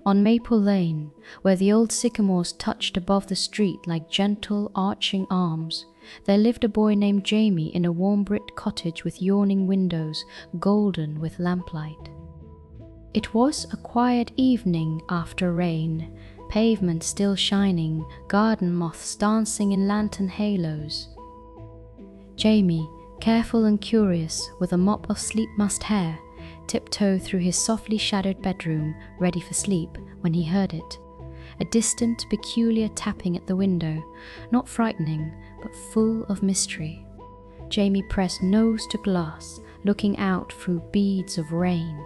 On Maple Lane, where the old sycamores touched above the street like gentle, arching arms, there lived a boy named Jamie in a warm brick cottage with yawning windows, golden with lamplight. It was a quiet evening after rain, pavement still shining, garden moths dancing in lantern halos. Jamie, careful and curious, with a mop of sleep-mussed hair, tiptoed through his softly shadowed bedroom, ready for sleep, when he heard it. A distant, peculiar tapping at the window, not frightening, but full of mystery. Jamie pressed nose to glass, looking out through beads of rain.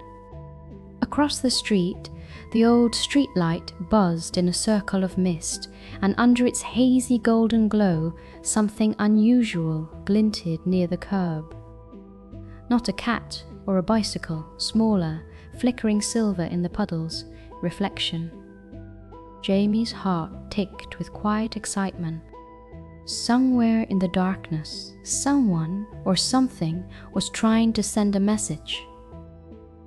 Across the street, the old street light buzzed in a circle of mist, and under its hazy golden glow, something unusual glinted near the curb. Not a cat or a bicycle, smaller, flickering silver in the puddles, reflection. Jamie's heart ticked with quiet excitement. Somewhere in the darkness, someone or something was trying to send a message.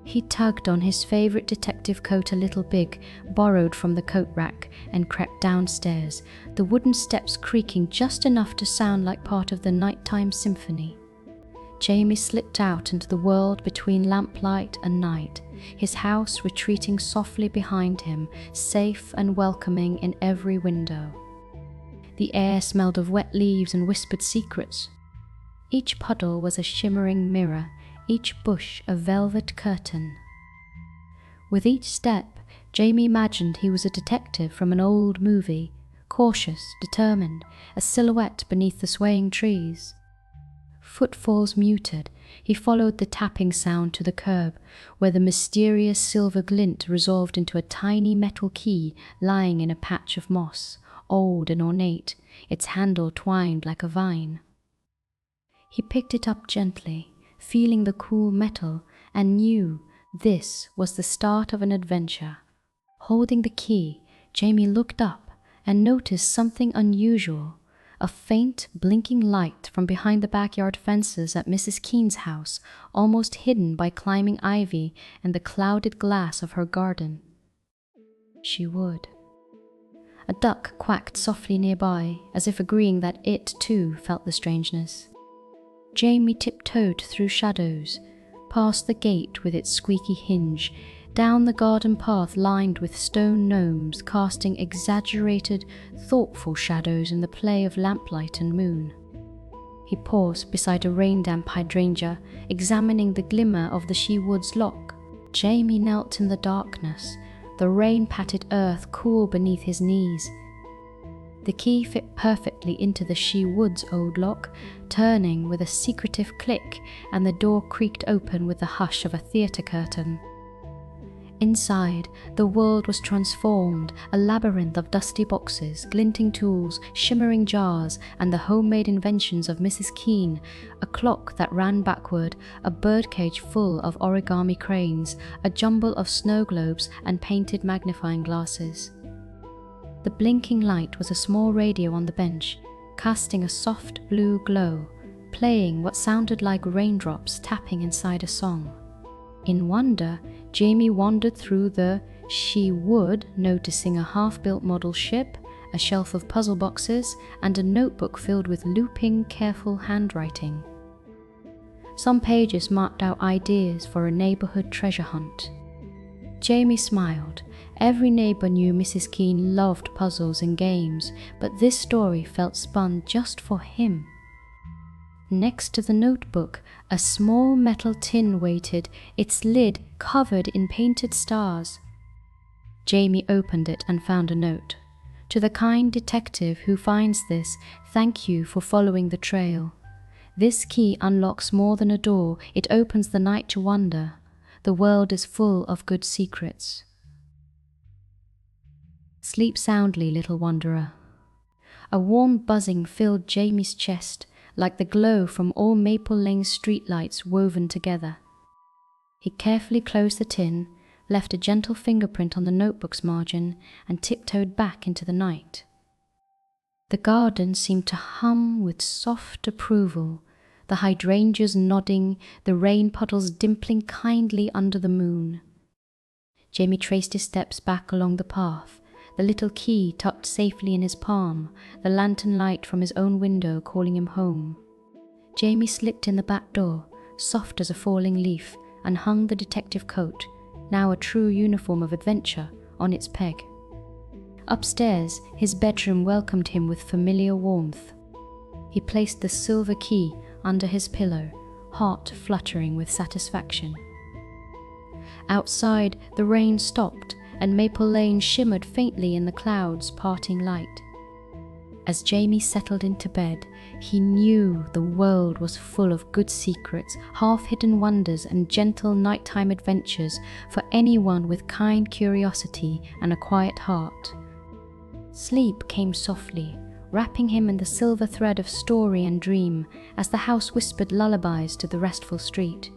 He tugged on his favorite detective coat a little big, borrowed from the coat rack, and crept downstairs, the wooden steps creaking just enough to sound like part of the nighttime symphony. Jamie slipped out into the world between lamplight and night, his house retreating softly behind him, safe and welcoming in every window. The air smelled of wet leaves and whispered secrets. Each puddle was a shimmering mirror, each bush a velvet curtain. With each step, Jamie imagined he was a detective from an old movie, cautious, determined, a silhouette beneath the swaying trees. Footfalls muted, he followed the tapping sound to the curb, where the mysterious silver glint resolved into a tiny metal key lying in a patch of moss, old and ornate, its handle twined like a vine. He picked it up gently, feeling the cool metal, and knew this was the start of an adventure. Holding the key, Jamie looked up and noticed something unusual. A faint, blinking light from behind the backyard fences at Mrs. Keene's house, almost hidden by climbing ivy and the clouded glass of her garden. She would. A duck quacked softly nearby, as if agreeing that it, too, felt the strangeness. Jamie tiptoed through shadows, past the gate with its squeaky hinge, down the garden path lined with stone gnomes casting exaggerated, thoughtful shadows in the play of lamplight and moon. He paused beside a rain-damp hydrangea, examining the glimmer of the She Woods lock. Jamie knelt in the darkness, the rain-patted earth cool beneath his knees. The key fit perfectly into the She Woods old lock, turning with a secretive click, and the door creaked open with the hush of a theatre curtain. Inside, the world was transformed, a labyrinth of dusty boxes, glinting tools, shimmering jars, and the homemade inventions of Mrs. Keene, a clock that ran backward, a birdcage full of origami cranes, a jumble of snow globes and painted magnifying glasses. The blinking light was a small radio on the bench, casting a soft blue glow, playing what sounded like raindrops tapping inside a song. In wonder, Jamie wandered through the She Would, noticing a half-built model ship, a shelf of puzzle boxes, and a notebook filled with looping, careful handwriting. Some pages marked out ideas for a neighborhood treasure hunt. Jamie smiled. Every neighbor knew Mrs. Keene loved puzzles and games, but this story felt spun just for him. Next to the notebook, a small metal tin waited, its lid covered in painted stars. Jamie opened it and found a note. To the kind detective who finds this, thank you for following the trail. This key unlocks more than a door, it opens the night to wonder. The world is full of good secrets. Sleep soundly, little wanderer. A warm buzzing filled Jamie's chest, like the glow from all Maple Lane streetlights woven together. He carefully closed the tin, left a gentle fingerprint on the notebook's margin, and tiptoed back into the night. The garden seemed to hum with soft approval, the hydrangeas nodding, the rain puddles dimpling kindly under the moon. Jamie traced his steps back along the path, the little key tucked safely in his palm, the lantern light from his own window calling him home. Jamie slipped in the back door, soft as a falling leaf, and hung the detective coat, now a true uniform of adventure, on its peg. Upstairs, his bedroom welcomed him with familiar warmth. He placed the silver key under his pillow, heart fluttering with satisfaction. Outside, the rain stopped, and Maple Lane shimmered faintly in the clouds' parting light. As Jamie settled into bed, he knew the world was full of good secrets, half-hidden wonders, and gentle nighttime adventures for anyone with kind curiosity and a quiet heart. Sleep came softly, wrapping him in the silver thread of story and dream as the house whispered lullabies to the restful street.